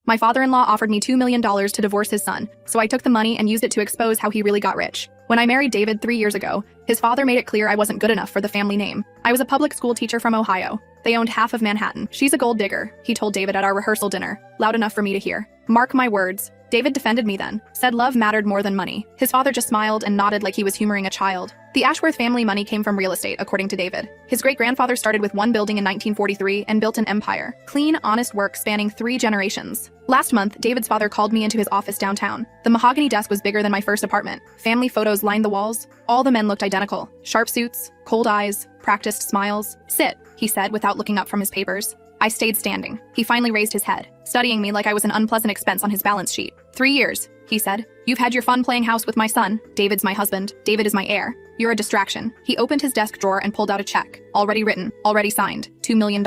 My father-in-law offered me $2 million to divorce his son, so I took the money and used it to expose how he really got rich. When I married David 3 years ago, his father made it clear I wasn't good enough for the family name. I was a public school teacher from Ohio. They owned half of Manhattan. She's a gold digger, he told David at our rehearsal dinner, loud enough for me to hear. Mark my words. David defended me then, said love mattered more than money. His father just smiled and nodded like he was humoring a child. The Ashworth family money came from real estate, according to David. His great-grandfather started with one building in 1943 and built an empire. Clean, honest work spanning 3 generations. Last month, David's father called me into his office downtown. The mahogany desk was bigger than my first apartment. Family photos lined the walls. All the men looked identical. Sharp suits, cold eyes, practiced smiles. Sit, he said without looking up from his papers. I stayed standing. He finally raised his head, studying me like I was an unpleasant expense on his balance sheet. 3 years, he said. You've had your fun playing house with my son. David's my husband. David is my heir. You're a distraction. He opened his desk drawer and pulled out a check. Already written, already signed. $2 million.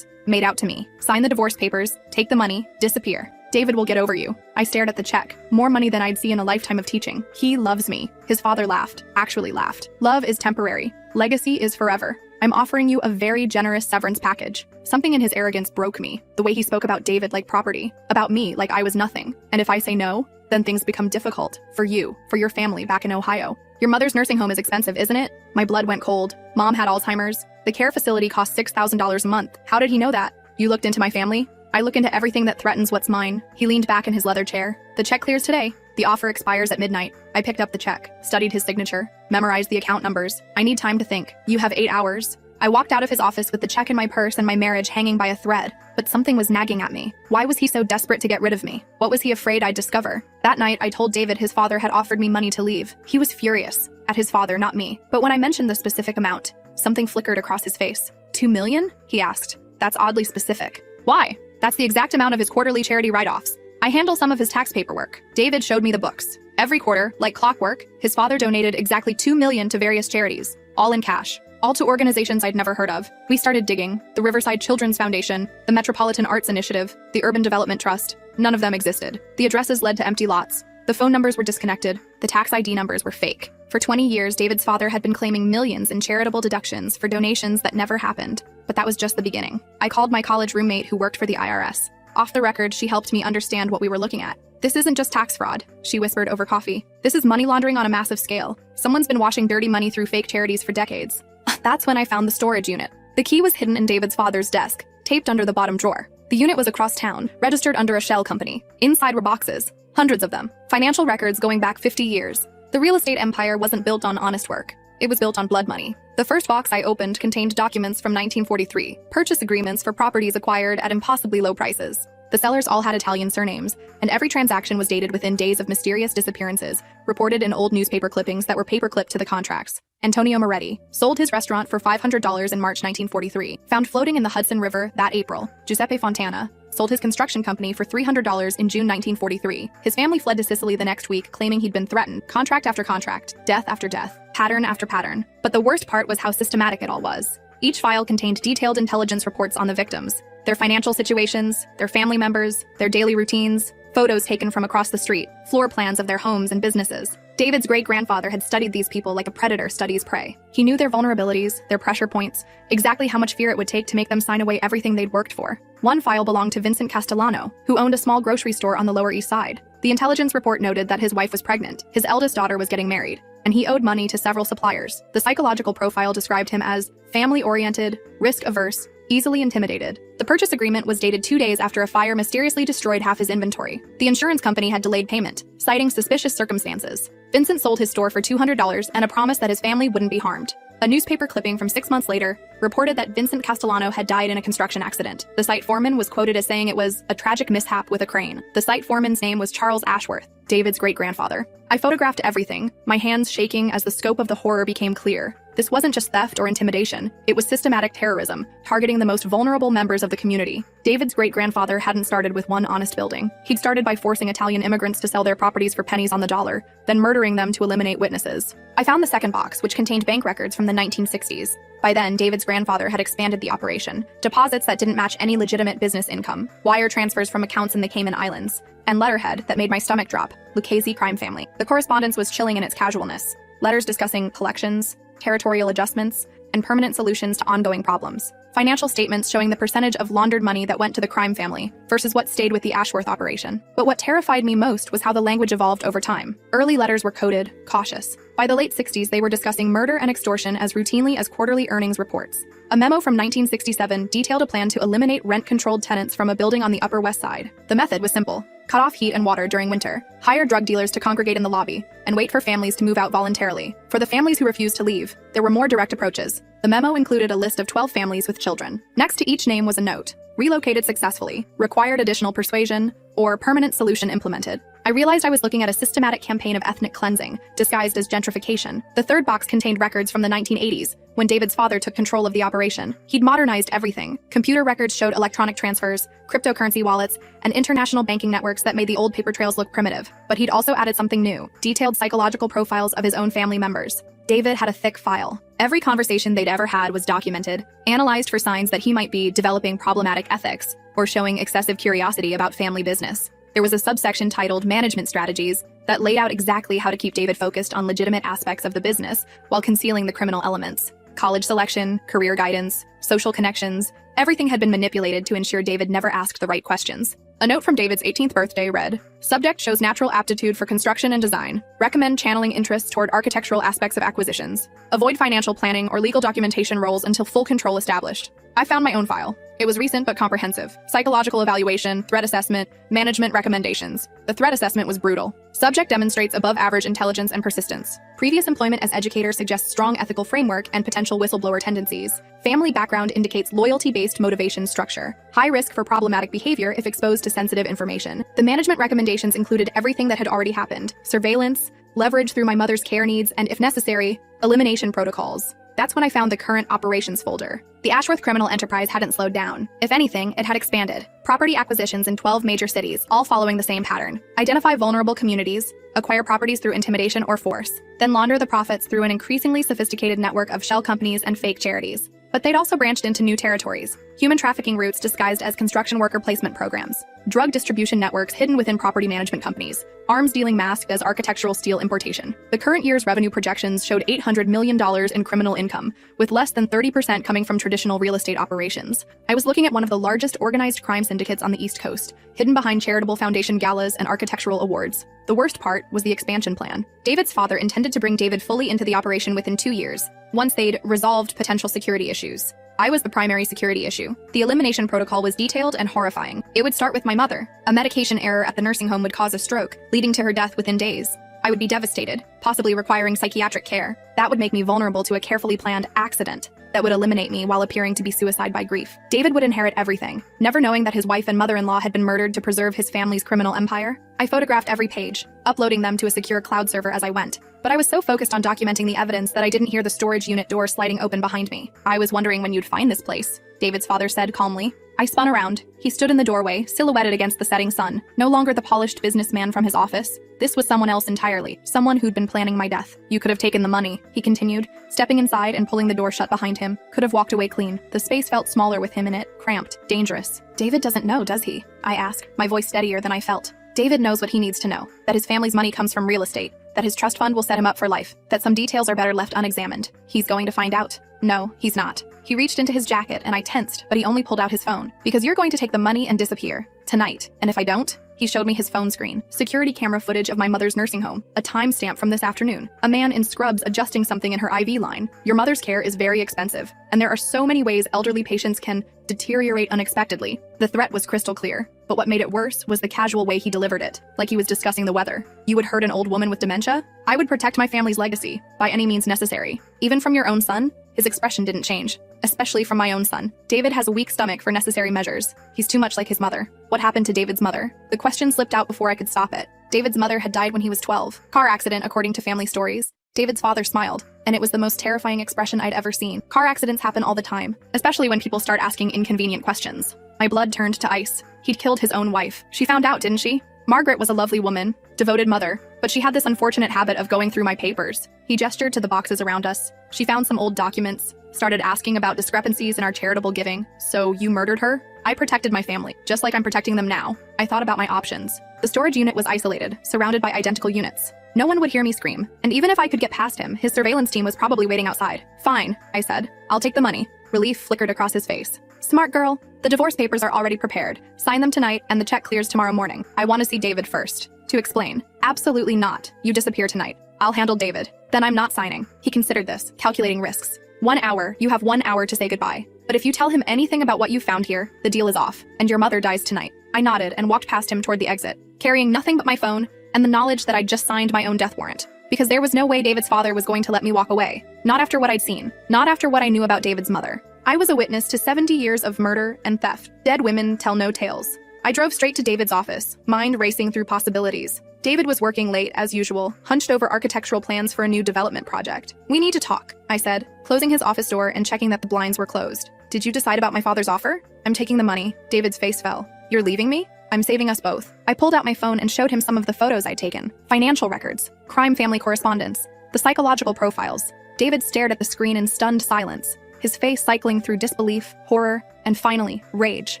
Made out to me. Sign the divorce papers, take the money, disappear. David will get over you. I stared at the check. More money than I'd see in a lifetime of teaching. He loves me. His father laughed. Actually laughed. Love is temporary. Legacy is forever. I'm offering you a very generous severance package. Something in his arrogance broke me. The way he spoke about David like property. About me like I was nothing. And if I say no, then things become difficult. For you, for your family back in Ohio. Your mother's nursing home is expensive, isn't it? My blood went cold. Mom had Alzheimer's. The care facility cost $6,000 a month. How did he know that? You looked into my family? I look into everything that threatens what's mine. He leaned back in his leather chair. The check clears today. The offer expires at midnight. I picked up the check, studied his signature, memorized the account numbers. I need time to think. You have 8 hours. I walked out of his office with the check in my purse and my marriage hanging by a thread. But something was nagging at me. Why was he so desperate to get rid of me? What was he afraid I'd discover? That night, I told David his father had offered me money to leave. He was furious. At his father, not me. But when I mentioned the specific amount, something flickered across his face. $2 million? He asked. That's oddly specific. Why? That's the exact amount of his quarterly charity write-offs. I handle some of his tax paperwork. David showed me the books. Every quarter, like clockwork, his father donated exactly $2 million to various charities, all in cash. All to organizations I'd never heard of. We started digging. The Riverside Children's Foundation, the Metropolitan Arts Initiative, the Urban Development Trust. None of them existed. The addresses led to empty lots. The phone numbers were disconnected. The tax ID numbers were fake. For 20 years, David's father had been claiming millions in charitable deductions for donations that never happened. But that was just the beginning. I called my college roommate who worked for the IRS. Off the record, she helped me understand what we were looking at. This isn't just tax fraud, she whispered over coffee. This is money laundering on a massive scale. Someone's been washing dirty money through fake charities for decades. That's when I found the storage unit. The key was hidden in David's father's desk, taped under the bottom drawer. The unit was across town, registered under a shell company. Inside were boxes, hundreds of them, financial records going back 50 years. The real estate empire wasn't built on honest work. It was built on blood money. The first box I opened contained documents from 1943, purchase agreements for properties acquired at impossibly low prices. The sellers all had Italian surnames, and every transaction was dated within days of mysterious disappearances, reported in old newspaper clippings that were paperclipped to the contracts. Antonio Moretti sold his restaurant for $500 in March 1943, found floating in the Hudson River that April. Giuseppe Fontana sold his construction company for $300 in June 1943. His family fled to Sicily the next week, claiming he'd been threatened. Contract after contract, death after death, pattern after pattern. But the worst part was how systematic it all was. Each file contained detailed intelligence reports on the victims, their financial situations, their family members, their daily routines, photos taken from across the street, floor plans of their homes and businesses. David's great-grandfather had studied these people like a predator studies prey. He knew their vulnerabilities, their pressure points, exactly how much fear it would take to make them sign away everything they'd worked for. One file belonged to Vincent Castellano, who owned a small grocery store on the Lower East Side. The intelligence report noted that his wife was pregnant, his eldest daughter was getting married, and he owed money to several suppliers. The psychological profile described him as family-oriented, risk-averse, easily intimidated. The purchase agreement was dated 2 days after a fire mysteriously destroyed half his inventory. The insurance company had delayed payment, citing suspicious circumstances. Vincent sold his store for $200 and a promise that his family wouldn't be harmed. A newspaper clipping from 6 months later reported that Vincent Castellano had died in a construction accident. The site foreman was quoted as saying it was a tragic mishap with a crane. The site foreman's name was Charles Ashworth, David's great-grandfather. I photographed everything, my hands shaking as the scope of the horror became clear. This wasn't just theft or intimidation, it was systematic terrorism, targeting the most vulnerable members of the community. David's great-grandfather hadn't started with one honest building. He'd started by forcing Italian immigrants to sell their properties for pennies on the dollar, then murdering them to eliminate witnesses. I found the second box, which contained bank records from the 1960s. By then, David's grandfather had expanded the operation. Deposits that didn't match any legitimate business income, wire transfers from accounts in the Cayman Islands, and letterhead that made my stomach drop, Lucchese crime family. The correspondence was chilling in its casualness. Letters discussing collections, territorial adjustments, and permanent solutions to ongoing problems. financial statements showing the percentage of laundered money that went to the crime family versus what stayed with the Ashworth operation. But what terrified me most was how the language evolved over time. Early letters were coded, cautious. By the late 60s, they were discussing murder and extortion as routinely as quarterly earnings reports. A memo from 1967 detailed a plan to eliminate rent-controlled tenants from a building on the Upper West Side. The method was simple. Cut off heat and water during winter, hire drug dealers to congregate in the lobby, and wait for families to move out voluntarily. For the families who refused to leave, there were more direct approaches. The memo included a list of 12 families with children. Next to each name was a note. Relocated successfully, required additional persuasion, or permanent solution implemented. I realized I was looking at a systematic campaign of ethnic cleansing, disguised as gentrification. The third box contained records from the 1980s, when David's father took control of the operation. He'd modernized everything. Computer records showed electronic transfers, cryptocurrency wallets, and international banking networks that made the old paper trails look primitive. But he'd also added something new, detailed psychological profiles of his own family members. David had a thick file. Every conversation they'd ever had was documented, analyzed for signs that he might be developing problematic ethics or showing excessive curiosity about family business. There was a subsection titled Management Strategies that laid out exactly how to keep David focused on legitimate aspects of the business while concealing the criminal elements. College selection, career guidance, social connections, everything had been manipulated to ensure David never asked the right questions. A note from David's 18th birthday read, "Subject shows natural aptitude for construction and design. Recommend channeling interests toward architectural aspects of acquisitions. Avoid financial planning or legal documentation roles until full control established." I found my own file. It was recent but comprehensive. Psychological evaluation, threat assessment, management recommendations. The threat assessment was brutal. Subject demonstrates above average intelligence and persistence. Previous employment as educator suggests strong ethical framework and potential whistleblower tendencies. Family background indicates loyalty-based motivation structure. High risk for problematic behavior if exposed to sensitive information. The management recommendations included everything that had already happened. Surveillance, leverage through my mother's care needs, and if necessary, elimination protocols. That's when I found the current operations folder. The Ashworth criminal enterprise hadn't slowed down. If anything, it had expanded. Property acquisitions in 12 major cities, all following the same pattern. Identify vulnerable communities, acquire properties through intimidation or force, then launder the profits through an increasingly sophisticated network of shell companies and fake charities. But they'd also branched into new territories. Human trafficking routes disguised as construction worker placement programs. Drug distribution networks hidden within property management companies. Arms dealing masked as architectural steel importation. The current year's revenue projections showed $800 million in criminal income, with less than 30% coming from traditional real estate operations. I was looking at one of the largest organized crime syndicates on the East Coast, hidden behind charitable foundation galas and architectural awards. The worst part was the expansion plan. David's father intended to bring David fully into the operation within 2 years, once they'd resolved potential security issues. I was the primary security issue. The elimination protocol was detailed and horrifying. It would start with my mother. A medication error at the nursing home would cause a stroke, leading to her death within days. I would be devastated, possibly requiring psychiatric care. That would make me vulnerable to a carefully planned accident that would eliminate me while appearing to be suicide by grief. David would inherit everything, never knowing that his wife and mother-in-law had been murdered to preserve his family's criminal empire. I photographed every page, uploading them to a secure cloud server as I went. But I was so focused on documenting the evidence that I didn't hear the storage unit door sliding open behind me. "I was wondering when you'd find this place," David's father said calmly. I spun around. He stood in the doorway, silhouetted against the setting sun, no longer the polished businessman from his office. This was someone else entirely, someone who'd been planning my death. "You could have taken the money," he continued, stepping inside and pulling the door shut behind him. Could have walked away clean. The space felt smaller with him in it, cramped, dangerous. "David doesn't know, does he?" I asked, my voice steadier than I felt. "David knows what he needs to know, that his family's money comes from real estate, that his trust fund will set him up for life, that some details are better left unexamined. He's going to find out." "No, he's not." He reached into his jacket and I tensed, but he only pulled out his phone. "Because you're going to take the money and disappear. Tonight. And if I don't?" He showed me his phone screen. Security camera footage of my mother's nursing home. A timestamp from this afternoon. A man in scrubs adjusting something in her IV line. "Your mother's care is very expensive, and there are so many ways elderly patients can deteriorate unexpectedly." The threat was crystal clear, but what made it worse was the casual way he delivered it, like he was discussing the weather. "You would hurt an old woman with dementia? I would protect my family's legacy, by any means necessary. Even from your own son?" His expression didn't change, especially from my own son. "David has a weak stomach for necessary measures. He's too much like his mother." What happened to David's mother? The question slipped out before I could stop it. David's mother had died when he was 12. Car accident, according to family stories. David's father smiled, and it was the most terrifying expression I'd ever seen. Car accidents happen all the time, especially when people start asking inconvenient questions. My blood turned to ice. He'd killed his own wife. She found out, didn't she? Margaret was a lovely woman, devoted mother, but she had this unfortunate habit of going through my papers. He gestured to the boxes around us. She found some old documents, started asking about discrepancies in our charitable giving. "So you murdered her?" "I protected my family, just like I'm protecting them now." I thought about my options. The storage unit was isolated, surrounded by identical units. No one would hear me scream, and even if I could get past him, his surveillance team was probably waiting outside. "Fine," I said. "I'll take the money. Relief flickered across his face. Smart girl. The divorce papers are already prepared. Sign them tonight and the check clears tomorrow morning. I want to see David first. To explain. Absolutely not. You disappear tonight. I'll handle David. Then I'm not signing. He considered this, calculating risks. 1 hour. You have 1 hour to say goodbye. But if you tell him anything about what you found here, the deal is off, and your mother dies tonight. I nodded and walked past him toward the exit, carrying nothing but my phone and the knowledge that I'd just signed my own death warrant. Because there was no way David's father was going to let me walk away. Not after what I'd seen. Not after what I knew about David's mother. I was a witness to 70 years of murder and theft. Dead women tell no tales. I drove straight to David's office, mind racing through possibilities. David was working late, as usual, hunched over architectural plans for a new development project. We need to talk, I said, closing his office door and checking that the blinds were closed. Did you decide about my father's offer? I'm taking the money. David's face fell. You're leaving me? I'm saving us both. I pulled out my phone and showed him some of the photos I'd taken. Financial records, crime family correspondence, the psychological profiles. David stared at the screen in stunned silence, his face cycling through disbelief, horror, and finally, rage.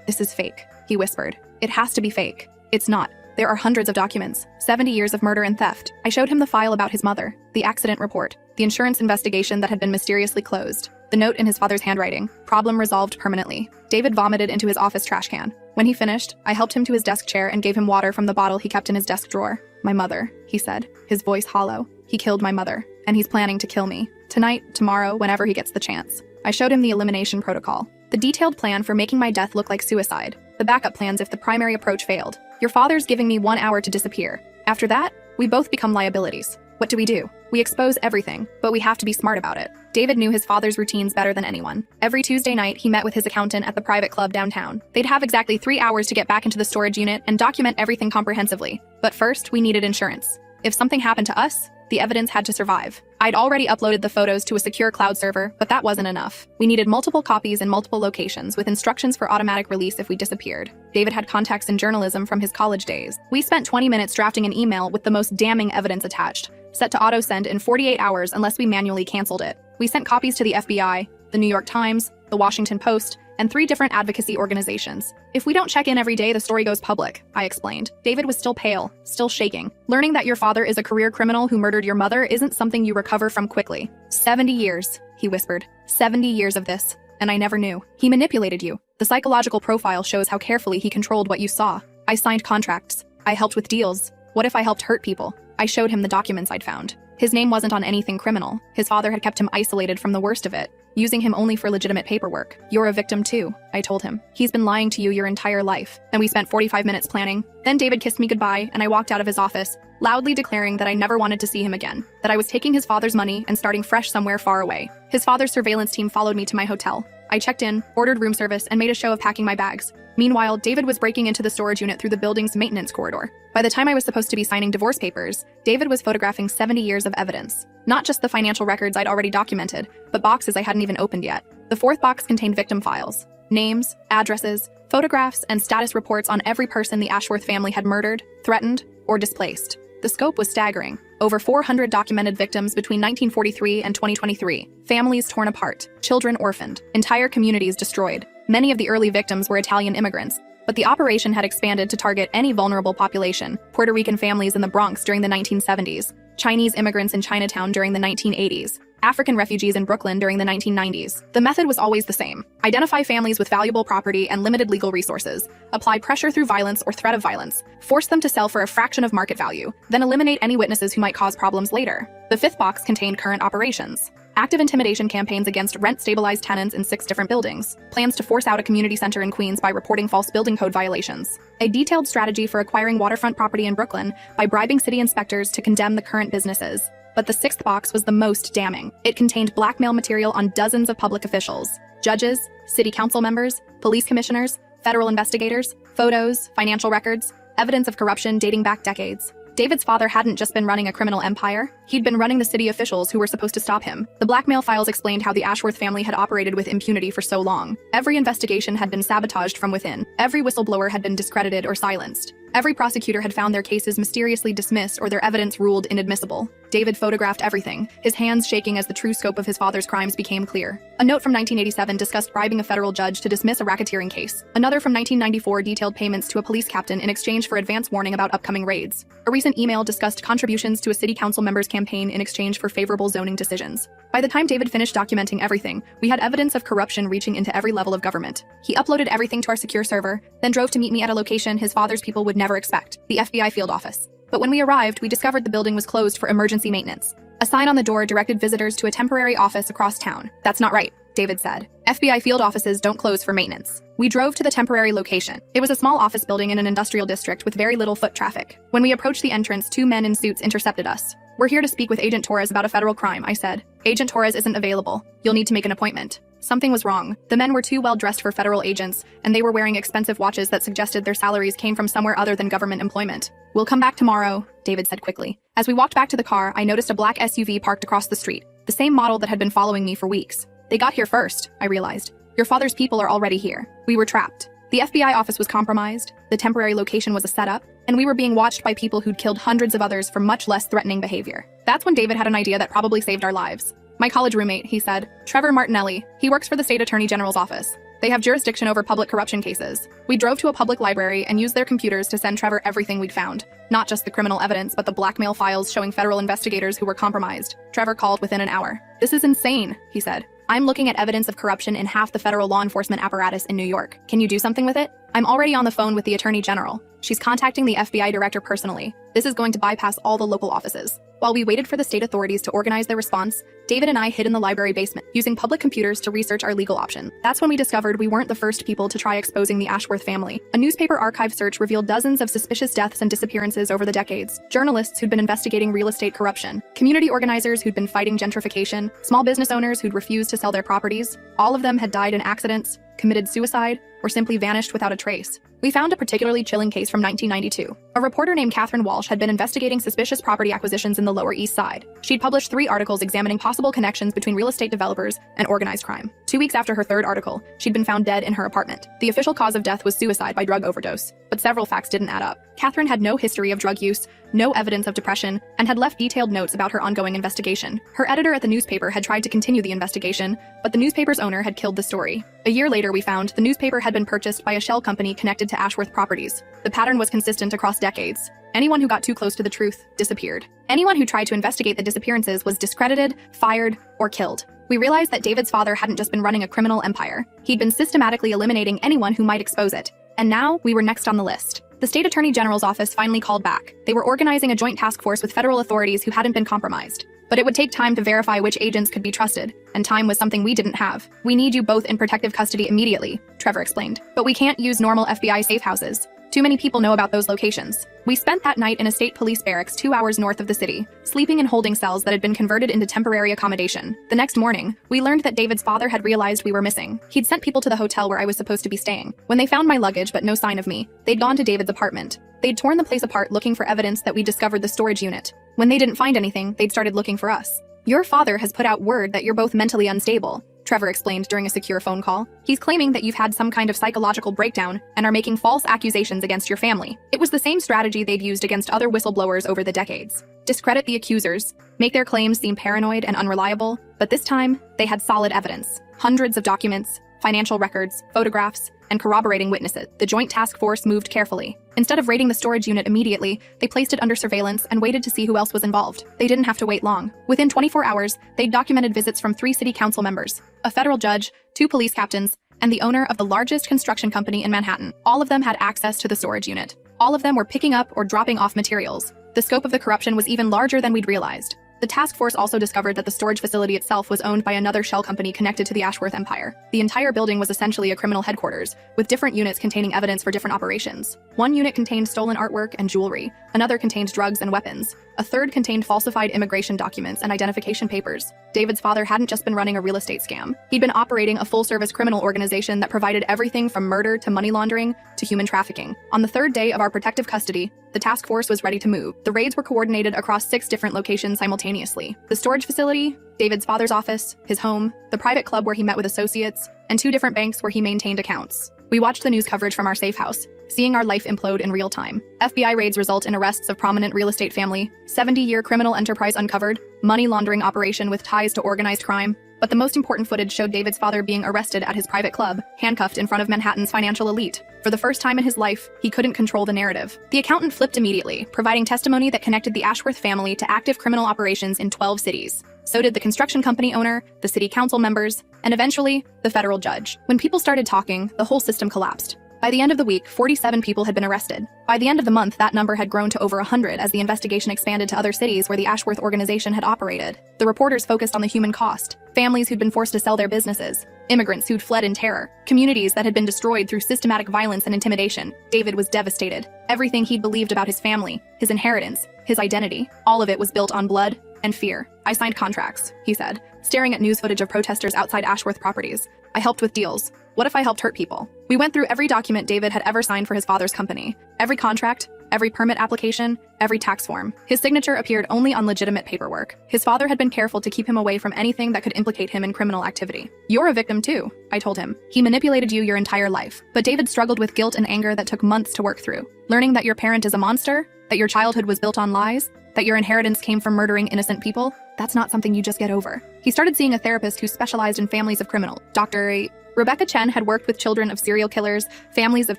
This is fake, he whispered. It has to be fake. It's not. There are hundreds of documents, 70 years of murder and theft. I showed him the file about his mother, the accident report, the insurance investigation that had been mysteriously closed, the note in his father's handwriting, problem resolved permanently. David vomited into his office trash can. When he finished, I helped him to his desk chair and gave him water from the bottle he kept in his desk drawer. My mother, he said, his voice hollow. He killed my mother, and he's planning to kill me. Tonight, tomorrow, whenever he gets the chance. I showed him the elimination protocol, the detailed plan for making my death look like suicide, the backup plans if the primary approach failed. Your father's giving me 1 hour to disappear. After that, we both become liabilities. What do? We expose everything, but we have to be smart about it. David knew his father's routines better than anyone. Every Tuesday night, he met with his accountant at the private club downtown. They'd have exactly 3 hours to get back into the storage unit and document everything comprehensively. But first, we needed insurance. If something happened to us, the evidence had to survive. I'd already uploaded the photos to a secure cloud server, but that wasn't enough. We needed multiple copies in multiple locations with instructions for automatic release if we disappeared. David had contacts in journalism from his college days. We spent 20 minutes drafting an email with the most damning evidence attached, set to auto-send in 48 hours unless we manually canceled it. We sent copies to the FBI, the New York Times, the Washington Post, and 3 different advocacy organizations. If we don't check in every day, the story goes public, I explained. David was still pale, still shaking. Learning that your father is a career criminal who murdered your mother isn't something you recover from quickly. 70 years, he whispered. 70 years of this, and I never knew. He manipulated you. The psychological profile shows how carefully he controlled what you saw. I signed contracts. I helped with deals. What if I helped hurt people? I showed him the documents I'd found. His name wasn't on anything criminal. His father had kept him isolated from the worst of it, using him only for legitimate paperwork. You're a victim too, I told him. He's been lying to you your entire life. And we spent 45 minutes planning. Then David kissed me goodbye and I walked out of his office, loudly declaring that I never wanted to see him again, that I was taking his father's money and starting fresh somewhere far away. His father's surveillance team followed me to my hotel. I checked in, ordered room service, and made a show of packing my bags. Meanwhile, David was breaking into the storage unit through the building's maintenance corridor. By the time I was supposed to be signing divorce papers, David was photographing 70 years of evidence. Not just the financial records I'd already documented, but boxes I hadn't even opened yet. The 4th box contained victim files, names, addresses, photographs, and status reports on every person the Ashworth family had murdered, threatened, or displaced. The scope was staggering. Over 400 documented victims between 1943 and 2023. Families torn apart, children orphaned, entire communities destroyed. Many of the early victims were Italian immigrants, but the operation had expanded to target any vulnerable population: Puerto Rican families in the Bronx during the 1970s, Chinese immigrants in Chinatown during the 1980s, African refugees in Brooklyn during the 1990s. The method was always the same: identify families with valuable property and limited legal resources, apply pressure through violence or threat of violence, force them to sell for a fraction of market value, then eliminate any witnesses who might cause problems later. The 5th box contained current operations: active intimidation campaigns against rent-stabilized tenants in 6 different buildings, plans to force out a community center in Queens by reporting false building code violations, a detailed strategy for acquiring waterfront property in Brooklyn by bribing city inspectors to condemn the current businesses. But the 6th box was the most damning. It contained blackmail material on dozens of public officials: judges, city council members, police commissioners, federal investigators, photos, financial records, evidence of corruption dating back decades. David's father hadn't just been running a criminal empire, he'd been running the city officials who were supposed to stop him. The blackmail files explained how the Ashworth family had operated with impunity for so long. Every investigation had been sabotaged from within. Every whistleblower had been discredited or silenced. Every prosecutor had found their cases mysteriously dismissed or their evidence ruled inadmissible. David photographed everything, his hands shaking as the true scope of his father's crimes became clear. A note from 1987 discussed bribing a federal judge to dismiss a racketeering case. Another from 1994 detailed payments to a police captain in exchange for advance warning about upcoming raids. A recent email discussed contributions to a city council member's campaign in exchange for favorable zoning decisions. By the time David finished documenting everything, we had evidence of corruption reaching into every level of government. He uploaded everything to our secure server, then drove to meet me at a location his father's people would never expect, the FBI field office. But when we arrived, we discovered the building was closed for emergency maintenance. A sign on the door directed visitors to a temporary office across town. "That's not right," David said. "FBI field offices don't close for maintenance." We drove to the temporary location. It was a small office building in an industrial district with very little foot traffic. When we approached the entrance, two men in suits intercepted us. "We're here to speak with Agent Torres about a federal crime," I said. "Agent Torres isn't available. You'll need to make an appointment." Something was wrong. The men were too well dressed for federal agents, and they were wearing expensive watches that suggested their salaries came from somewhere other than government employment. "We'll come back tomorrow," David said quickly. As we walked back to the car, I noticed a black SUV parked across the street, the same model that had been following me for weeks. "They got here first," I realized. "Your father's people are already here." We were trapped. The FBI office was compromised, the temporary location was a setup, and we were being watched by people who'd killed hundreds of others for much less threatening behavior. That's when David had an idea that probably saved our lives. "My college roommate," he said, "Trevor Martinelli. He works for the state attorney general's office. They have jurisdiction over public corruption cases." We drove to a public library and used their computers to send Trevor everything we'd found. Not just the criminal evidence, but the blackmail files showing federal investigators who were compromised. Trevor called within an hour. "This is insane," he said. "I'm looking at evidence of corruption in half the federal law enforcement apparatus in New York. Can you do something with it?" "I'm already on the phone with the attorney general. She's contacting the FBI director personally. This is going to bypass all the local offices." While we waited for the state authorities to organize their response, David and I hid in the library basement, using public computers to research our legal options. That's when we discovered we weren't the first people to try exposing the Ashworth family. A newspaper archive search revealed dozens of suspicious deaths and disappearances over the decades. Journalists who'd been investigating real estate corruption, community organizers who'd been fighting gentrification, small business owners who'd refused to sell their properties. All of them had died in accidents, committed suicide, or simply vanished without a trace. We found a particularly chilling case from 1992. A reporter named Catherine Walsh had been investigating suspicious property acquisitions in the Lower East Side. She'd published 3 articles examining possible connections between real estate developers and organized crime. 2 weeks after her third article, she'd been found dead in her apartment. The official cause of death was suicide by drug overdose, but several facts didn't add up. Catherine had no history of drug use, no evidence of depression, and had left detailed notes about her ongoing investigation. Her editor at the newspaper had tried to continue the investigation, but the newspaper's owner had killed the story. A year later, we found the newspaper had been purchased by a shell company connected to Ashworth Properties. The pattern was consistent across decades. Anyone who got too close to the truth disappeared. Anyone who tried to investigate the disappearances was discredited, fired, or killed. We realized that David's father hadn't just been running a criminal empire. He'd been systematically eliminating anyone who might expose it. And now, we were next on the list. The state attorney general's office finally called back. They were organizing a joint task force with federal authorities who hadn't been compromised. But it would take time to verify which agents could be trusted, and time was something we didn't have. "We need you both in protective custody immediately," Trevor explained. "But we can't use normal FBI safe houses. Too many people know about those locations." We spent that night in a state police barracks 2 hours north of the city, sleeping in holding cells that had been converted into temporary accommodation. The next morning, we learned that David's father had realized we were missing. He'd sent people to the hotel where I was supposed to be staying. When they found my luggage but no sign of me, they'd gone to David's apartment. They'd torn the place apart looking for evidence that we discovered the storage unit. When they didn't find anything, they'd started looking for us. "Your father has put out word that you're both mentally unstable," Trevor explained during a secure phone call. "He's claiming that you've had some kind of psychological breakdown and are making false accusations against your family." It was the same strategy they'd used against other whistleblowers over the decades. Discredit the accusers, make their claims seem paranoid and unreliable, but this time, they had solid evidence. Hundreds of documents, financial records, photographs, and corroborating witnesses. The joint task force moved carefully. Instead of raiding the storage unit immediately, they placed it under surveillance and waited to see who else was involved. They didn't have to wait long. Within 24 hours, they'd documented visits from 3 city council members, a federal judge, 2 police captains, and the owner of the largest construction company in Manhattan. All of them had access to the storage unit. All of them were picking up or dropping off materials. The scope of the corruption was even larger than we'd realized. The task force also discovered that the storage facility itself was owned by another shell company connected to the Ashworth Empire. The entire building was essentially a criminal headquarters, with different units containing evidence for different operations. One unit contained stolen artwork and jewelry, another contained drugs and weapons, a third contained falsified immigration documents and identification papers. David's father hadn't just been running a real estate scam. He'd been operating a full-service criminal organization that provided everything from murder to money laundering to human trafficking. On the 3rd day of our protective custody, the task force was ready to move. The raids were coordinated across 6 different locations simultaneously. The storage facility, David's father's office, his home, the private club where he met with associates, and 2 different banks where he maintained accounts. We watched the news coverage from our safe house, seeing our life implode in real time. FBI raids result in arrests of prominent real estate family, 70-year criminal enterprise uncovered, money laundering operation with ties to organized crime. But the most important footage showed David's father being arrested at his private club, handcuffed in front of Manhattan's financial elite. For the first time in his life, he couldn't control the narrative. The accountant flipped immediately, providing testimony that connected the Ashworth family to active criminal operations in 12 cities. So did the construction company owner, the city council members, and eventually, the federal judge. When people started talking, the whole system collapsed. By the end of the week, 47 people had been arrested. By the end of the month, that number had grown to over 100 as the investigation expanded to other cities where the Ashworth organization had operated. The reporters focused on the human cost, families who'd been forced to sell their businesses, immigrants who'd fled in terror, communities that had been destroyed through systematic violence and intimidation. David was devastated. Everything he'd believed about his family, his inheritance, his identity, all of it was built on blood and fear. "I signed contracts," he said, staring at news footage of protesters outside Ashworth properties. "I helped with deals. What if I helped hurt people?" We went through every document David had ever signed for his father's company. Every contract, every permit application, every tax form. His signature appeared only on legitimate paperwork. His father had been careful to keep him away from anything that could implicate him in criminal activity. "You're a victim too," I told him. "He manipulated you your entire life." But David struggled with guilt and anger that took months to work through. Learning that your parent is a monster, that your childhood was built on lies, that your inheritance came from murdering innocent people, that's not something you just get over. He started seeing a therapist who specialized in families of criminals. Dr. Rebecca Chen had worked with children of serial killers, families of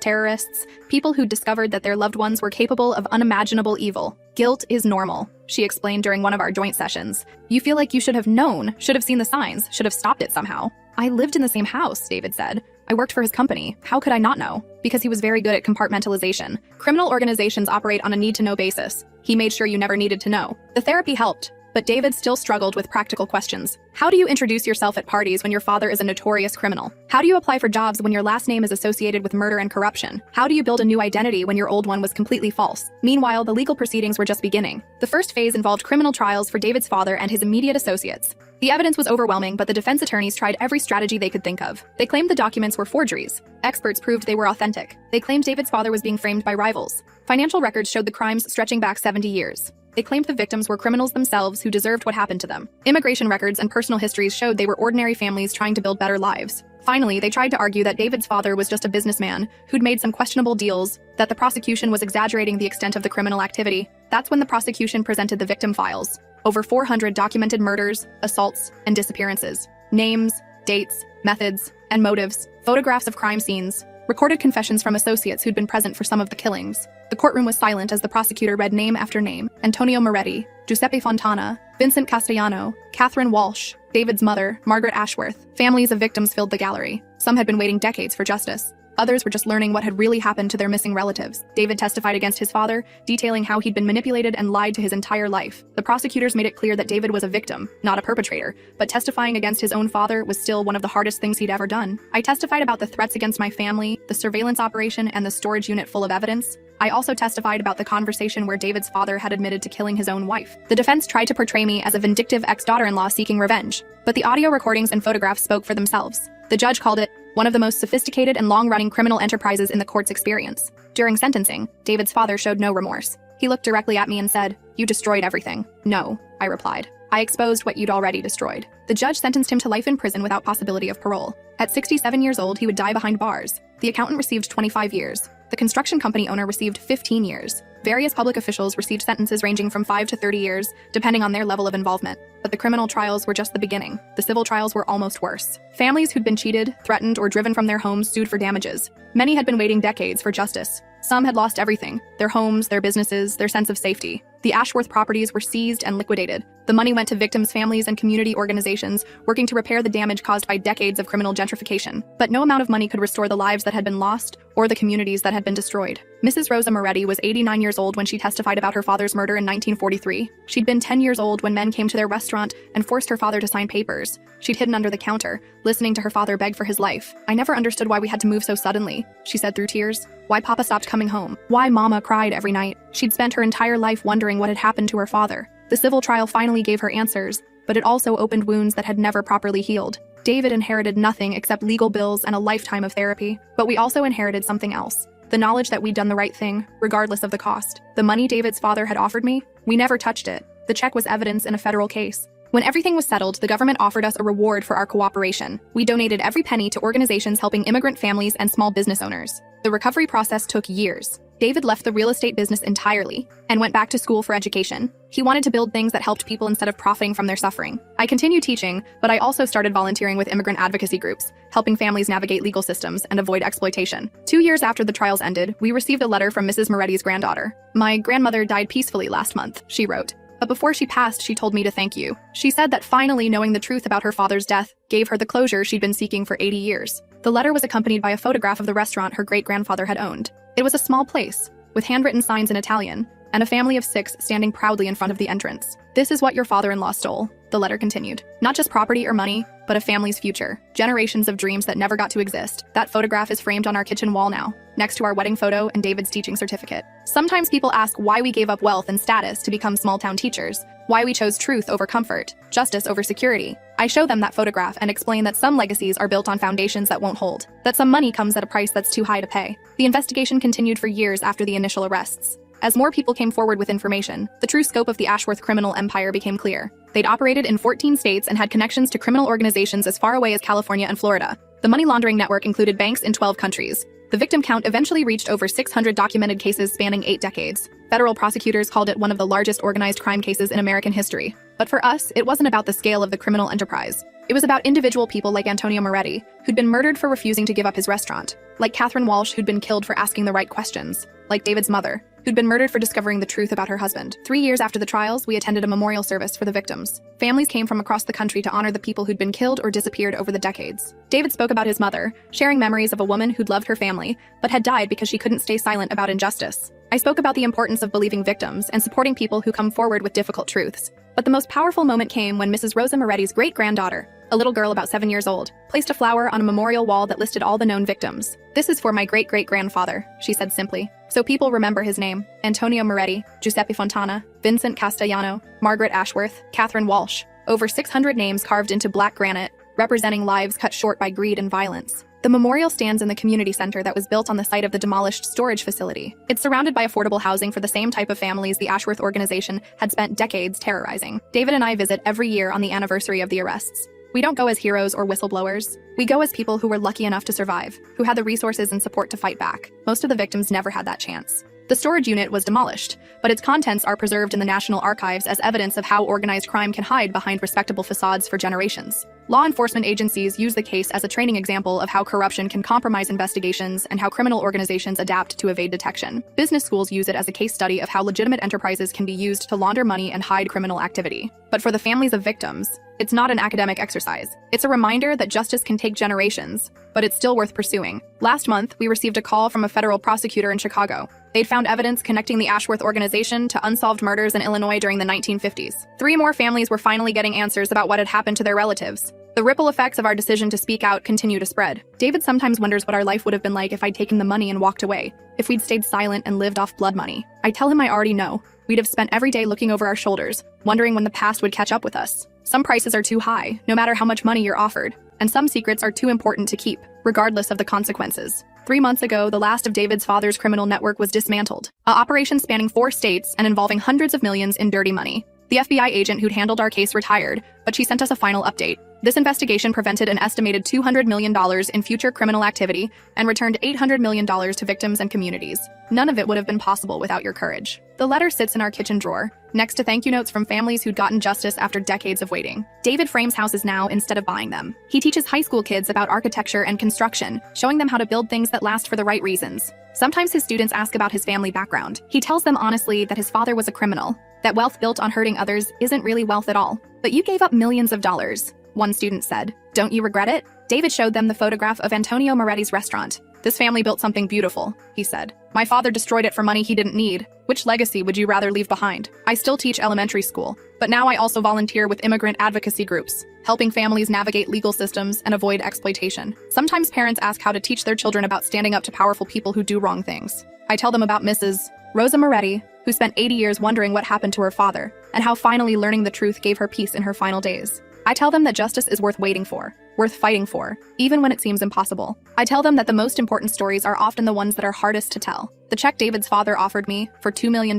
terrorists, people who discovered that their loved ones were capable of unimaginable evil. "Guilt is normal," she explained during one of our joint sessions. "You feel like you should have known, should have seen the signs, should have stopped it somehow." "I lived in the same house," David said. "I worked for his company. How could I not know?" Because he was very good at compartmentalization. Criminal organizations operate on a need-to-know basis. He made sure you never needed to know. The therapy helped, but David still struggled with practical questions. How do you introduce yourself at parties when your father is a notorious criminal? How do you apply for jobs when your last name is associated with murder and corruption? How do you build a new identity when your old one was completely false? Meanwhile, the legal proceedings were just beginning. The first phase involved criminal trials for David's father and his immediate associates. The evidence was overwhelming, but the defense attorneys tried every strategy they could think of. They claimed the documents were forgeries. Experts proved they were authentic. They claimed David's father was being framed by rivals. Financial records showed the crimes stretching back 70 years. They claimed the victims were criminals themselves who deserved what happened to them. Immigration records and personal histories showed they were ordinary families trying to build better lives. Finally, they tried to argue that David's father was just a businessman who'd made some questionable deals, that the prosecution was exaggerating the extent of the criminal activity. That's when the prosecution presented the victim files. Over 400 documented murders, assaults, and disappearances. Names, dates, methods, and motives, photographs of crime scenes, recorded confessions from associates who'd been present for some of the killings. The courtroom was silent as the prosecutor read name after name: Antonio Moretti, Giuseppe Fontana, Vincent Castellano, Catherine Walsh, David's mother, Margaret Ashworth. Families of victims filled the gallery. Some had been waiting decades for justice. Others were just learning what had really happened to their missing relatives. David testified against his father, detailing how he'd been manipulated and lied to his entire life. The prosecutors made it clear that David was a victim, not a perpetrator, but testifying against his own father was still one of the hardest things he'd ever done. I testified about the threats against my family, the surveillance operation, and the storage unit full of evidence. I also testified about the conversation where David's father had admitted to killing his own wife. The defense tried to portray me as a vindictive ex-daughter-in-law seeking revenge, but the audio recordings and photographs spoke for themselves. The judge called it one of the most sophisticated and long-running criminal enterprises in the court's experience. During sentencing, David's father showed no remorse. He looked directly at me and said, "You destroyed everything." "No," I replied. "I exposed what you'd already destroyed." The judge sentenced him to life in prison without possibility of parole. At 67 years old, he would die behind bars. The accountant received 25 years. The construction company owner received 15 years. Various public officials received sentences ranging from 5 to 30 years, depending on their level of involvement. But the criminal trials were just the beginning. The civil trials were almost worse. Families who'd been cheated, threatened, or driven from their homes sued for damages. Many had been waiting decades for justice. Some had lost everything: their homes, their businesses, their sense of safety. The Ashworth properties were seized and liquidated. The money went to victims' families and community organizations working to repair the damage caused by decades of criminal gentrification. But no amount of money could restore the lives that had been lost or the communities that had been destroyed. Mrs. Rosa Moretti was 89 years old when she testified about her father's murder in 1943. She'd been 10 years old when men came to their restaurant and forced her father to sign papers. She'd hidden under the counter, listening to her father beg for his life. "I never understood why we had to move so suddenly," she said through tears. "Why Papa stopped coming home. Why Mama cried every night." She'd spent her entire life wondering what had happened to her father. The civil trial finally gave her answers, but it also opened wounds that had never properly healed. David inherited nothing except legal bills and a lifetime of therapy. But we also inherited something else: the knowledge that we'd done the right thing, regardless of the cost. The money David's father had offered me, we never touched it. The check was evidence in a federal case. When everything was settled, the government offered us a reward for our cooperation. We donated every penny to organizations helping immigrant families and small business owners. The recovery process took years. David left the real estate business entirely and went back to school for education. He wanted to build things that helped people instead of profiting from their suffering. I continued teaching, but I also started volunteering with immigrant advocacy groups, helping families navigate legal systems and avoid exploitation. 2 years after the trials ended, we received a letter from Mrs. Moretti's granddaughter. "My grandmother died peacefully last month," she wrote. "But before she passed, she told me to thank you." She said that finally knowing the truth about her father's death gave her the closure she'd been seeking for 80 years. The letter was accompanied by a photograph of the restaurant her great-grandfather had owned. It was a small place, with handwritten signs in Italian, and a family of 6 standing proudly in front of the entrance. "This is what your father-in-law stole," the letter continued. "Not just property or money, but a family's future. Generations of dreams that never got to exist." That photograph is framed on our kitchen wall now, next to our wedding photo and David's teaching certificate. Sometimes people ask why we gave up wealth and status to become small-town teachers, why we chose truth over comfort, justice over security. I show them that photograph and explain that some legacies are built on foundations that won't hold, that some money comes at a price that's too high to pay. The investigation continued for years after the initial arrests. As more people came forward with information, the true scope of the Ashworth criminal empire became clear. They'd operated in 14 states and had connections to criminal organizations as far away as California and Florida. The money laundering network included banks in 12 countries. The victim count eventually reached over 600 documented cases spanning 8 decades. Federal prosecutors called it one of the largest organized crime cases in American history. But for us, it wasn't about the scale of the criminal enterprise. It was about individual people like Antonio Moretti, who'd been murdered for refusing to give up his restaurant, like Catherine Walsh, who'd been killed for asking the right questions, like David's mother, who'd been murdered for discovering the truth about her husband. 3 years after the trials, we attended a memorial service for the victims. Families came from across the country to honor the people who'd been killed or disappeared over the decades. David spoke about his mother, sharing memories of a woman who'd loved her family, but had died because she couldn't stay silent about injustice. I spoke about the importance of believing victims and supporting people who come forward with difficult truths. But the most powerful moment came when Mrs. Rosa Moretti's great-granddaughter, a little girl about 7 years old, placed a flower on a memorial wall that listed all the known victims. "This is for my great-great-grandfather," she said simply. "So people remember his name: Antonio Moretti, Giuseppe Fontana, Vincent Castellano, Margaret Ashworth, Catherine Walsh." Over 600 names carved into black granite, representing lives cut short by greed and violence. The memorial stands in the community center that was built on the site of the demolished storage facility. It's surrounded by affordable housing for the same type of families the Ashworth organization had spent decades terrorizing. David and I visit every year on the anniversary of the arrests. We don't go as heroes or whistleblowers. We go as people who were lucky enough to survive, who had the resources and support to fight back. Most of the victims never had that chance. The storage unit was demolished, but its contents are preserved in the National Archives as evidence of how organized crime can hide behind respectable facades for generations. Law enforcement agencies use the case as a training example of how corruption can compromise investigations and how criminal organizations adapt to evade detection. Business schools use it as a case study of how legitimate enterprises can be used to launder money and hide criminal activity. But for the families of victims, it's not an academic exercise. It's a reminder that justice can take generations, but it's still worth pursuing. Last month, we received a call from a federal prosecutor in Chicago. They'd found evidence connecting the Ashworth organization to unsolved murders in Illinois during the 1950s. 3 more families were finally getting answers about what had happened to their relatives. The ripple effects of our decision to speak out continue to spread. David sometimes wonders what our life would have been like if I'd taken the money and walked away, if we'd stayed silent and lived off blood money. I tell him I already know. We'd have spent every day looking over our shoulders, wondering when the past would catch up with us. Some prices are too high, no matter how much money you're offered, and some secrets are too important to keep, regardless of the consequences. 3 months ago, the last of David's father's criminal network was dismantled, an operation spanning 4 states and involving hundreds of millions in dirty money. The FBI agent who'd handled our case retired, but she sent us a final update. This investigation prevented an estimated $200 million in future criminal activity and returned $800 million to victims and communities. None of it would have been possible without your courage. The letter sits in our kitchen drawer, next to thank you notes from families who'd gotten justice after decades of waiting. David frames houses now instead of buying them. He teaches high school kids about architecture and construction, showing them how to build things that last for the right reasons. Sometimes his students ask about his family background. He tells them honestly that his father was a criminal, that wealth built on hurting others isn't really wealth at all. "But you gave up millions of dollars," one student said. "Don't you regret it?" David showed them the photograph of Antonio Moretti's restaurant. "This family built something beautiful," he said. "My father destroyed it for money he didn't need. Which legacy would you rather leave behind?" I still teach elementary school, but now I also volunteer with immigrant advocacy groups, helping families navigate legal systems and avoid exploitation. Sometimes parents ask how to teach their children about standing up to powerful people who do wrong things. I tell them about Mrs. Rosa Moretti, who spent 80 years wondering what happened to her father, and how finally learning the truth gave her peace in her final days. I tell them that justice is worth waiting for, worth fighting for, even when it seems impossible. I tell them that the most important stories are often the ones that are hardest to tell. The check David's father offered me, for $2 million,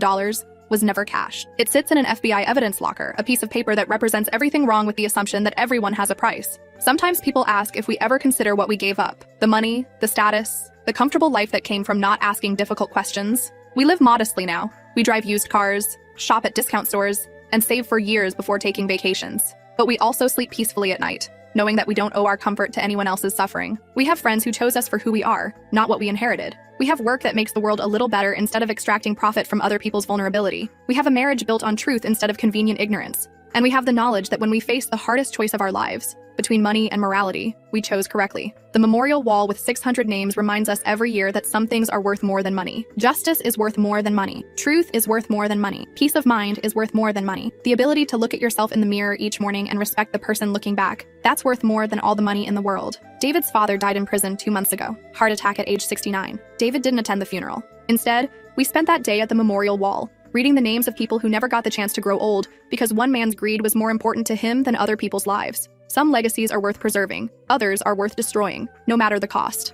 was never cashed. It sits in an FBI evidence locker, a piece of paper that represents everything wrong with the assumption that everyone has a price. Sometimes people ask if we ever consider what we gave up. The money, the status, the comfortable life that came from not asking difficult questions. We live modestly now. We drive used cars, shop at discount stores, and save for years before taking vacations. But we also sleep peacefully at night, knowing that we don't owe our comfort to anyone else's suffering. We have friends who chose us for who we are, not what we inherited. We have work that makes the world a little better instead of extracting profit from other people's vulnerability. We have a marriage built on truth instead of convenient ignorance. And we have the knowledge that when we face the hardest choice of our lives, between money and morality, we chose correctly. The memorial wall with 600 names reminds us every year that some things are worth more than money. Justice is worth more than money. Truth is worth more than money. Peace of mind is worth more than money. The ability to look at yourself in the mirror each morning and respect the person looking back, that's worth more than all the money in the world. David's father died in prison 2 months ago, heart attack at age 69. David didn't attend the funeral. Instead, we spent that day at the memorial wall, reading the names of people who never got the chance to grow old because one man's greed was more important to him than other people's lives. Some legacies are worth preserving, others are worth destroying, no matter the cost.